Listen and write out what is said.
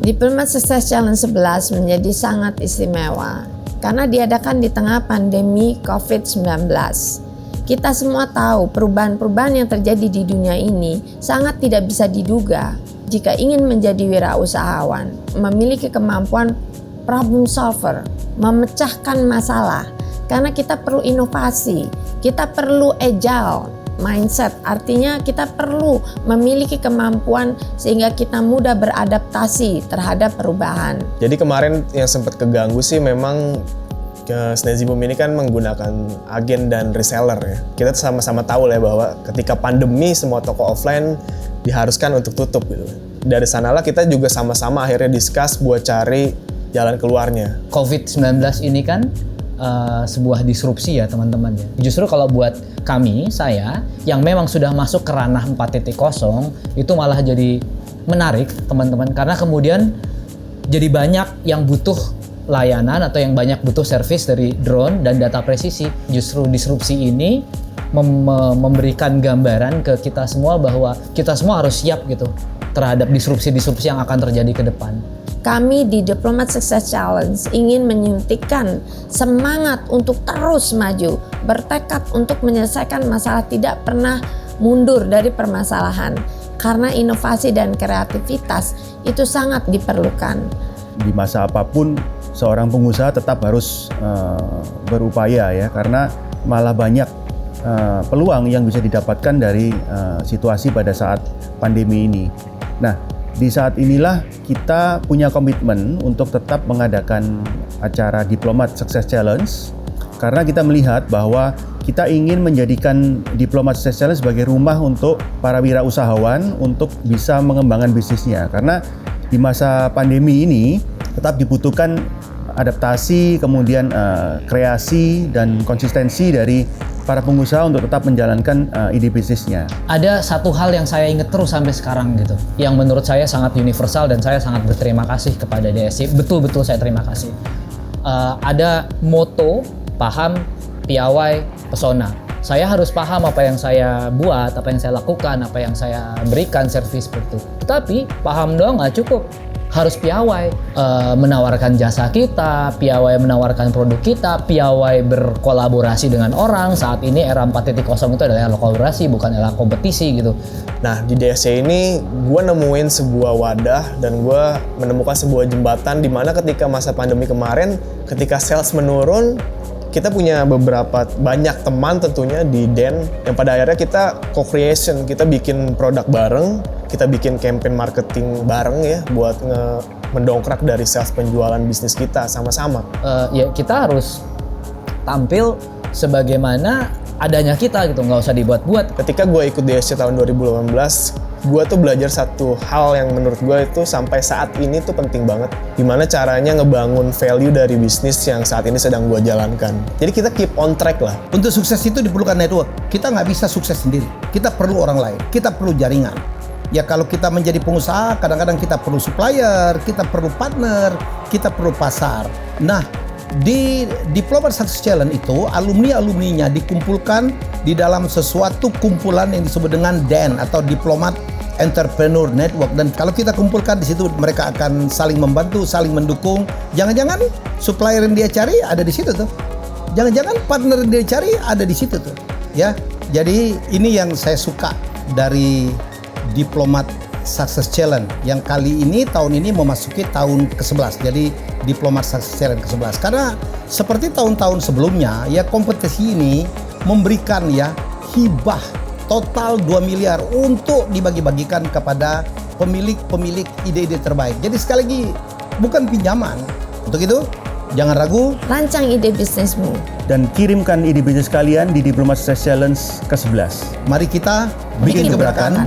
Diplomat Success Challenge 11 menjadi sangat istimewa karena diadakan di tengah pandemi COVID-19. Kita semua tahu perubahan-perubahan yang terjadi di dunia ini sangat tidak bisa diduga. Jika ingin menjadi wirausahawan, memiliki kemampuan problem solver, memecahkan masalah, karena kita perlu inovasi, kita perlu agile mindset, artinya kita perlu memiliki kemampuan sehingga kita mudah beradaptasi terhadap perubahan. Jadi kemarin yang sempat keganggu sih memang Snazzy Boom ini kan menggunakan agen dan reseller ya. Kita sama-sama tahu lah bahwa ketika pandemi semua toko offline diharuskan untuk tutup gitu. Dari sanalah kita juga sama-sama akhirnya discuss buat cari jalan keluarnya. COVID-19 ini kan sebuah disrupsi ya teman-teman ya. Justru kalau buat kami, saya yang memang sudah masuk ke ranah 4.0 itu malah jadi menarik teman-teman, karena kemudian jadi banyak yang butuh layanan atau yang banyak butuh service dari drone dan data presisi. Justru disrupsi ini memberikan gambaran ke kita semua bahwa kita semua harus siap gitu terhadap disrupsi-disrupsi yang akan terjadi ke depan. Kami di Diplomat Success Challenge ingin menyuntikkan semangat untuk terus maju, bertekad untuk menyelesaikan masalah, tidak pernah mundur dari permasalahan, karena inovasi dan kreativitas itu sangat diperlukan. Di masa apapun, seorang pengusaha tetap harus berupaya ya, karena malah banyak peluang yang bisa didapatkan dari situasi pada saat pandemi ini. Nah, di saat inilah kita punya komitmen untuk tetap mengadakan acara Diplomat Success Challenge, karena kita melihat bahwa kita ingin menjadikan Diplomat Success Challenge sebagai rumah untuk para wirausahawan untuk bisa mengembangkan bisnisnya. Karena di masa pandemi ini tetap dibutuhkan adaptasi, kemudian kreasi dan konsistensi dari para pengusaha untuk tetap menjalankan ide bisnisnya. Ada satu hal yang saya ingat terus sampai sekarang gitu, yang menurut saya sangat universal dan saya sangat berterima kasih kepada DSC. Betul-betul saya terima kasih. Ada moto, paham, piawai, pesona. Saya harus paham apa yang saya buat, apa yang saya lakukan, apa yang saya berikan servis seperti itu. Tetapi paham doang nggak cukup. Harus piawai, menawarkan jasa kita, piawai menawarkan produk kita, piawai berkolaborasi dengan orang. Saat ini era 4.0 itu adalah era kolaborasi, bukan era kompetisi gitu. Nah, di DSC ini gue nemuin sebuah wadah dan gue menemukan sebuah jembatan di mana ketika masa pandemi kemarin, ketika sales menurun, kita punya banyak teman tentunya di Den yang pada akhirnya kita co-creation, kita bikin produk bareng, kita bikin campaign marketing bareng ya buat mendongkrak dari sales penjualan bisnis kita sama-sama. Ya kita harus tampil sebagaimana adanya kita gitu, nggak usah dibuat-buat. Ketika gue ikut DSC tahun 2018, gue tuh belajar satu hal yang menurut gue itu sampai saat ini tuh penting banget. Gimana caranya ngebangun value dari bisnis yang saat ini sedang gue jalankan. Jadi kita keep on track lah. Untuk sukses itu diperlukan network. Kita nggak bisa sukses sendiri. Kita perlu orang lain. Kita perlu jaringan. Ya kalau kita menjadi pengusaha, kadang-kadang kita perlu supplier, kita perlu partner, kita perlu pasar. Nah, di Diplomat Success Challenge itu alumni-alumninya dikumpulkan di dalam sesuatu kumpulan yang disebut dengan DEN atau Diplomat Entrepreneur Network, dan kalau kita kumpulkan di situ mereka akan saling membantu, saling mendukung. Jangan-jangan supplier yang dia cari ada di situ tuh. Jangan-jangan partner yang dia cari ada di situ tuh. Ya. Jadi ini yang saya suka dari Diplomat Success Challenge yang kali ini tahun ini memasuki tahun ke-11. Jadi Diplomat Success Challenge ke-11. Karena seperti tahun-tahun sebelumnya ya kompetisi ini memberikan ya hibah total 2 miliar untuk dibagi-bagikan kepada pemilik-pemilik ide-ide terbaik. Jadi sekali lagi bukan pinjaman. Untuk itu jangan ragu, Rancang ide bisnismu. Dan kirimkan ide bisnis kalian di Diplomat Success Challenge ke-11. mari kita bikin gebrakan